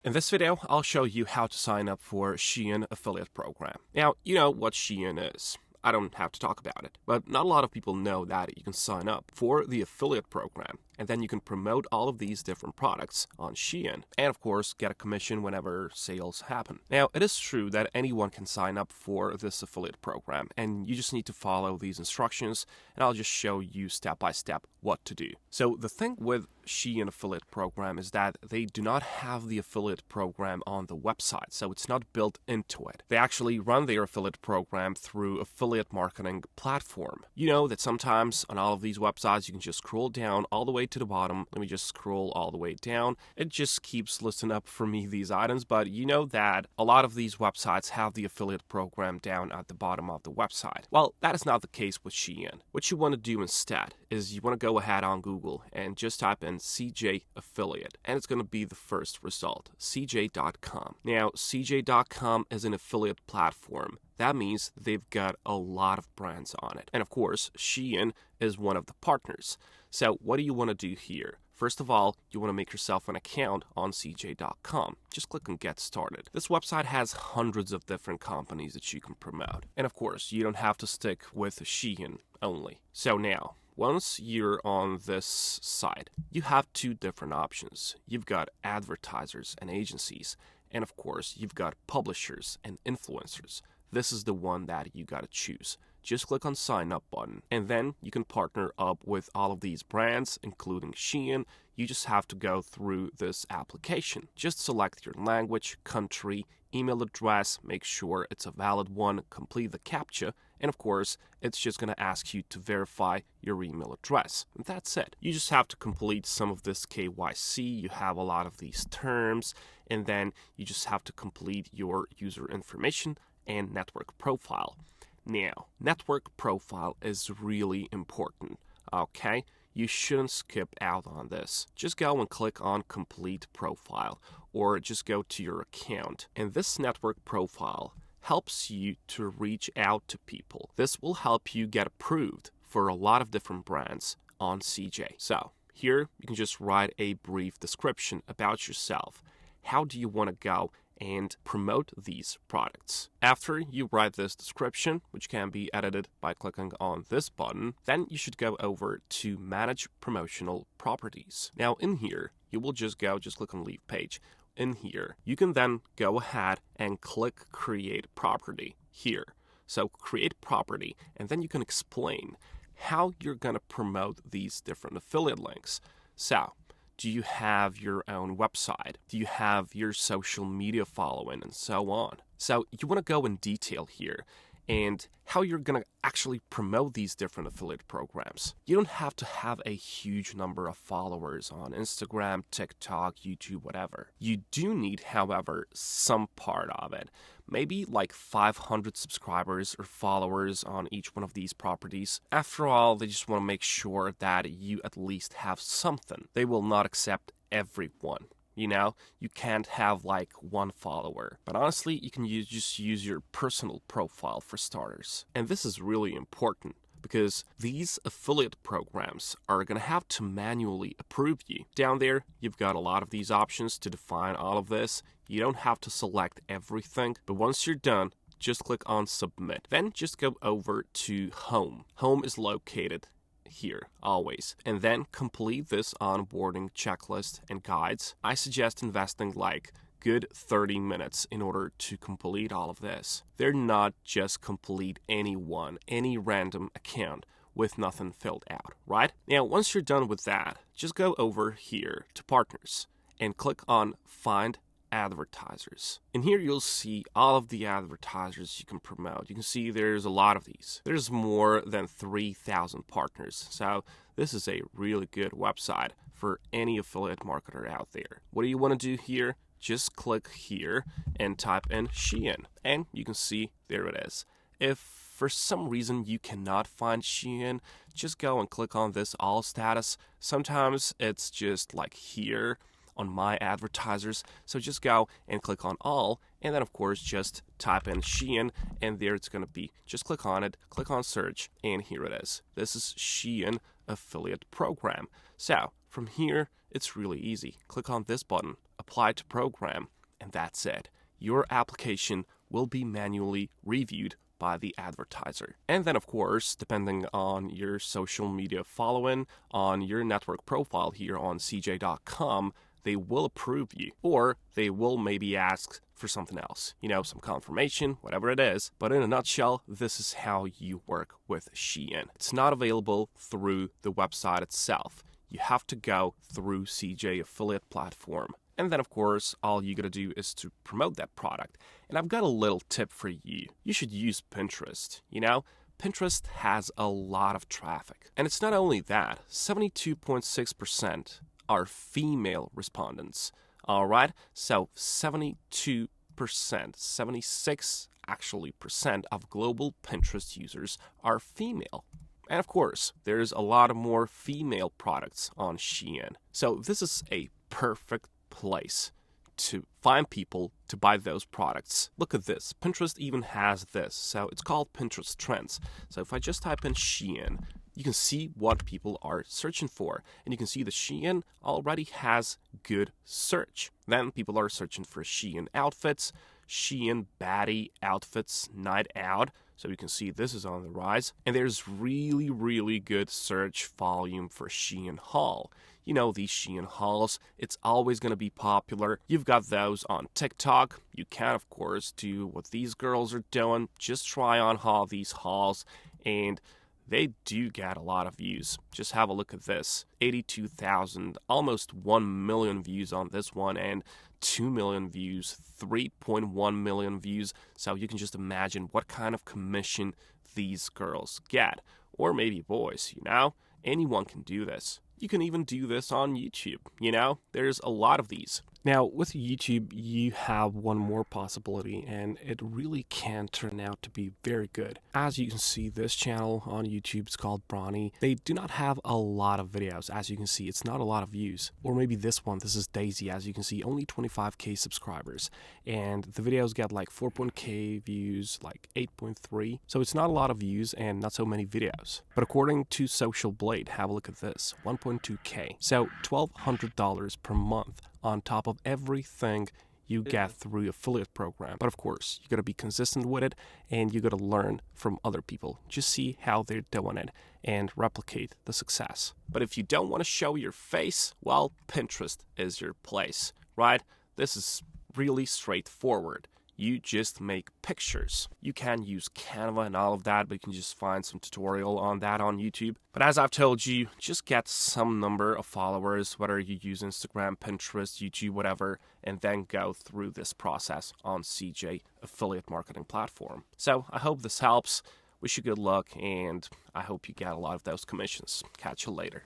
In this video, I'll show you how to sign up for Shein affiliate program. Now, you know what Shein is. I don't have to talk about it, but not a lot of people know that you can sign up for the affiliate program, and then you can promote all of these different products on Shein, and of course get a commission whenever sales happen. Now, it is true that anyone can sign up for this affiliate program, and you just need to follow these instructions, and I'll just show you step by step what to do. So the thing with Shein affiliate program is that they do not have the affiliate program on the website, so it's not built into it. They actually run their affiliate program through affiliate marketing platform. You know that sometimes on all of these websites you can just scroll down all the way to the bottom. Let me just scroll all the way down. It just keeps listing up for me these items, but you know that a lot of these websites have the affiliate program down at the bottom of the website. Well, that is not the case with Shein. What you want to do instead is you want to go ahead on Google and just type in CJ affiliate, and it's going to be the first result, cj.com. Now, cj.com is an affiliate platform. That means they've got a lot of brands on it. And of course, Shein is one of the partners. So what do you want to do here? First of all, you want to make yourself an account on cj.com. Just click on Get Started. This website has hundreds of different companies that you can promote. And of course, you don't have to stick with Shein only. So now, once you're on this site, you have two different options. You've got advertisers and agencies, and of course, you've got publishers and influencers. This is the one that you gotta choose. Just click on Sign Up button, and then you can partner up with all of these brands, including Shein. You just have to go through this application. Just select your language, country, email address, make sure it's a valid one, complete the CAPTCHA, and of course, it's just going to ask you to verify your email address. And that's it. You just have to complete some of this KYC. You have a lot of these terms, and then you just have to complete your user information and network profile. Now, network profile is really important, okay? You shouldn't skip out on this. Just go and click on Complete Profile, or just go to your account. And this network profile helps you to reach out to people. This will help you get approved for a lot of different brands on CJ. So here you can just write a brief description about yourself. How do you want to go and promote these products? After you write this description, which can be edited by clicking on this button, then you should go over to Manage Promotional Properties. Now in here, you will just click on Leave Page. In here, you can then go ahead and click Create Property here. So create property, and then you can explain how you're going to promote these different affiliate links. So, do you have your own website? Do you have your social media following, and so on? So you want to go in detail here and how you're going to actually promote these different affiliate programs. You don't have to have a huge number of followers on Instagram, TikTok, YouTube, whatever. You do need, however, some part of it. Maybe like 500 subscribers or followers on each one of these properties. After all, they just want to make sure that you at least have something. They will not accept everyone. You know, you can't have like one follower. But honestly, you can just use your personal profile for starters. And this is really important because these affiliate programs are going to have to manually approve you. Down there, you've got a lot of these options to define all of this. You don't have to select everything, but once you're done, just click on Submit. Then just go over to Home. Home is located here always, and then complete this onboarding checklist and guides. I suggest investing like good 30 minutes in order to complete all of this. They're not just complete any random account with nothing filled out, right? Now, once you're done with that, just go over here to Partners and click on Find Advertisers. And here you'll see all of the advertisers you can promote. You can see there's a lot of these. There's more than 3,000 partners. So this is a really good website for any affiliate marketer out there. What do you want to do here? Just click here and type in Shein. And you can see there it is. If for some reason you cannot find Shein, just go and click on this All Status. Sometimes it's just like here on My Advertisers. So just go and click on All, and then of course just type in Shein, and there it's going to be. Just click on it, click on Search, and here it is. This is Shein Affiliate Program. So from here, it's really easy. Click on this button, apply to program, and that's it. Your application will be manually reviewed by the advertiser. And then, of course, depending on your social media following, on your network profile here on CJ.com, they will approve you, or they will maybe ask for something else, some confirmation, whatever it is. But in a nutshell, this is how you work with Shein. It's not available through the website itself. You have to go through CJ affiliate platform. And then, of course, all you gotta do is to promote that product. And I've got a little tip for you. You should use Pinterest. Pinterest has a lot of traffic. And it's not only that, 72.6% are female respondents. All right? So 72%, 76 actually percent of global Pinterest users are female. And of course, there's a lot more female products on Shein. So this is a perfect place to find people to buy those products. Look at this. Pinterest even has this. So it's called Pinterest Trends. So if I just type in Shein, you can see what people are searching for. And you can see the Shein already has good search. Then people are searching for Shein outfits, Shein baddie outfits, night out. So you can see this is on the rise. And there's really, really good search volume for Shein haul. These Shein hauls, it's always going to be popular. You've got those on TikTok. You can, of course, do what these girls are doing. Just try on haul these hauls, and they do get a lot of views. Just have a look at this. 82,000, almost 1 million views on this one, and 2 million views, 3.1 million views. So you can just imagine what kind of commission these girls get. Or maybe boys, anyone can do this. You can even do this on YouTube, There's a lot of these. Now, with YouTube, you have one more possibility, and it really can turn out to be very good. As you can see, this channel on YouTube is called mrmoney. They do not have a lot of videos. As you can see, it's not a lot of views. Or maybe this one, this is Daisy. As you can see, only 25k subscribers. And the videos get like 4.k views, like 8.3. So it's not a lot of views and not so many videos. But according to Social Blade, have a look at this, 1.2k. So $1,200 per month on top of everything you get through affiliate program. But of course, you got to be consistent with it, and you got to learn from other people. Just see how they're doing it and replicate the success. But if you don't want to show your face, well, Pinterest is your place, right? This is really straightforward. You just make pictures. You can use Canva and all of that, but you can just find some tutorial on that on YouTube. But as I've told you, just get some number of followers, whether you use Instagram, Pinterest, YouTube, whatever, and then go through this process on CJ affiliate marketing platform. So I hope this helps. Wish you good luck, and I hope you get a lot of those commissions. Catch you later.